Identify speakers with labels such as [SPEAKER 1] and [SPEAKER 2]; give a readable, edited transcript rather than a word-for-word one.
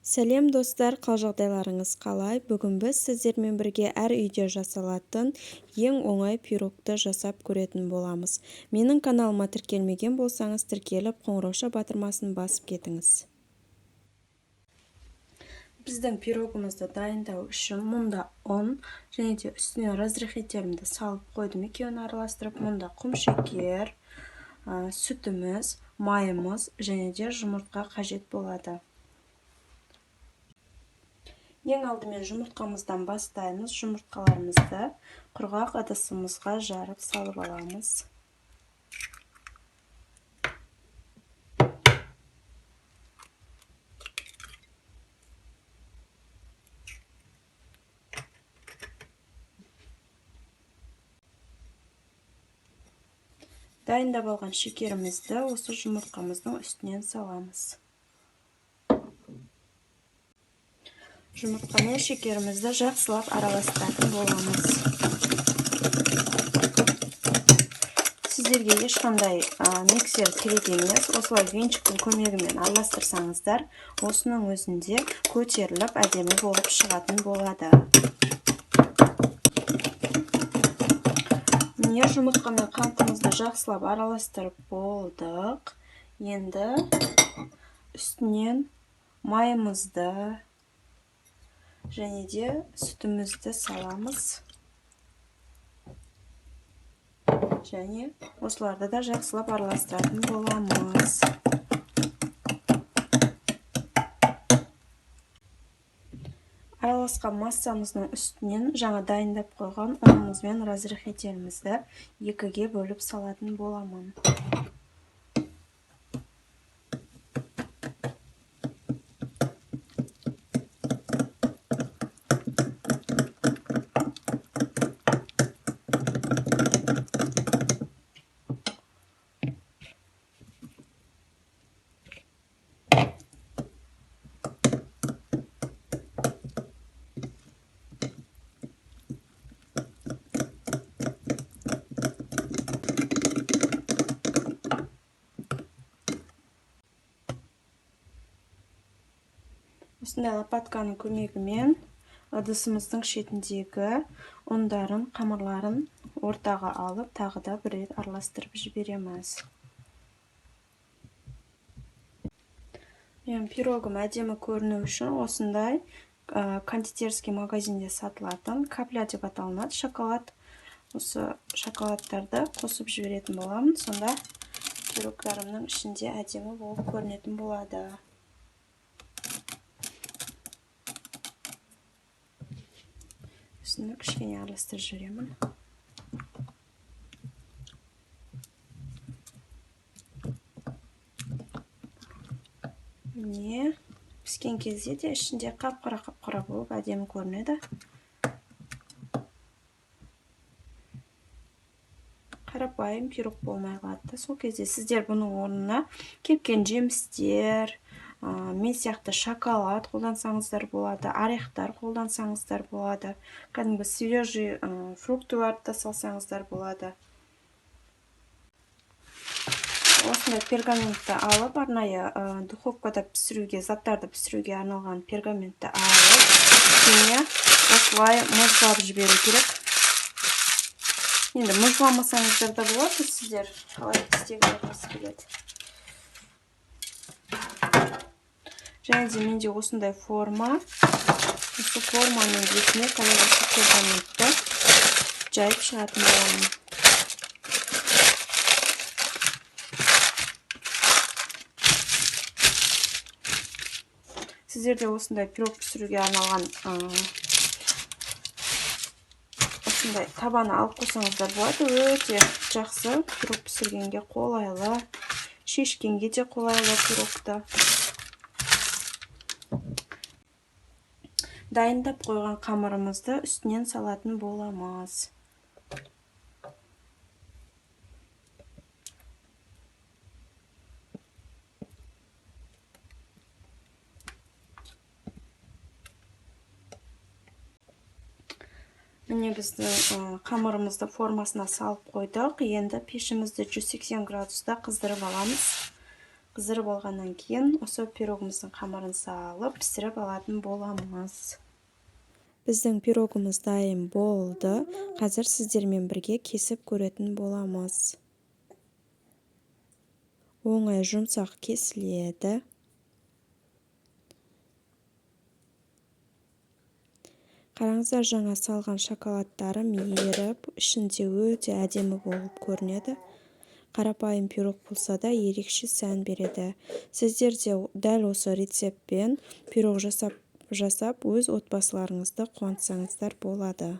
[SPEAKER 1] Сәлем достар, қал жағдайларыңыз қалай? Бүгін біз сіздермен бірге әр үйде жасалатын ең оңай пирогты жасап көретін боламыз. Менің каналыма тіркелмеген болсаңыз, тіркеліп, қоңырауша батырмасын басып кетіңіз. Біздің пирогымызды дайындау үшін мұнда ұн және де үстіне разрыхителімді салып қойдым. Екеуін араластырып, мұнда құмшекер, сүтіміз, майымыз және де жұмыртқа қажет болады. Ең алдымен жұмыртқамыздан бастаймыз. Жұмыртқаларымызды құрғақ ыдысымызға жарып салып аламыз. Дайындап алған шекерімізді осы жұмыртқамыздың үстінен саламыз. Жұмыртқа мен шекерімізді жақсылап араластыратын боламыз. Сіздерге ешқандай миксер керек емес, осылай венчиктің көмегімен араластырсаңыздар, осының өзінде көтеріліп әдемі болып шығатын болады. Міне жұмыртқа мен қантымызды жақсылап араластырып болдық. Енді үстінен майымызды және де сүтімізді саламыз. Және осыларды да жақсылап араластыратын боламыз. Араласқан массамыздың үстінен жаңа дайындап қойған ұнымыз бен разрыхителімізді екіге бөліп салатын боламын. Осындай лопатканың көмегімен ыдысымыздың шетіндегі ұндарын, қамырларын ортаға алып, тағы да бір рет араластырып жібереміз. Пирогым әдемі көріну үшін осындай кондитерский магазинде сатылатын капля деп аталынады. Шоколад. Осы шоколадтарды қосып жіберетін боламын. Сонда пирогтарымның ішінде әдемі болып көрінетін болады. Үстіне кішкене араластырып жіберемін. Міне піскен кезде де ішінде қап-қара болып әдемі көрінеді. Қарапайым пирог болмай қалады. Сол кезде сіздер бұның орнына кепкен жемістер, мен сияқты шоколад қолдансаңыздар болады, орехтар қолдансаңыздар болады, кәдімгі свежий фруктыларды да салсаңыздар болады. Осындай пергаментті алып, арнайы духовкада пісіруге, заттарды пісіруге арналған пергаментті алып, ішіне осылай мұздап жіберу керек. Енді мұзламасаңыздар да болады, сіздер қалай істегілеріңіз келеді. Және де менде осындай форма. Осы форманың бетіне осы пергаментті жайып шығатын боламын. Сіздерде осындай пирог пісіруге арналған осындай табаны алып қойсаңыздар болады. Өте жақсы, пирог пісіргенге қолайлы, шешкенге де қолайлы пирогты. Дайындап қойған қамырымызды үстінен салатын боламыз. Міне біздің қамырымызды формасына салып қойдық. Енді пешімізді 180 градуста қыздырып аламыз. Қыздырып болғаннан кейін осы пирогымыздың қамырын салып пісіріп алатын боламыз. Біздің пирогымыз дайын болды. Қазір сіздермен бірге кесіп көретін боламыз. Оңай жұмсақ кесіледі. Қараңыздар, жаңа салған шоколадтарым еріп, ішінде өте әдемі болып көрінеді. Қарапайым пирог болса да ерекше сән береді. Сіздер де дәл осы рецептпен пирог жасап өз отбасыларыңызды қуантсаңыздар болады.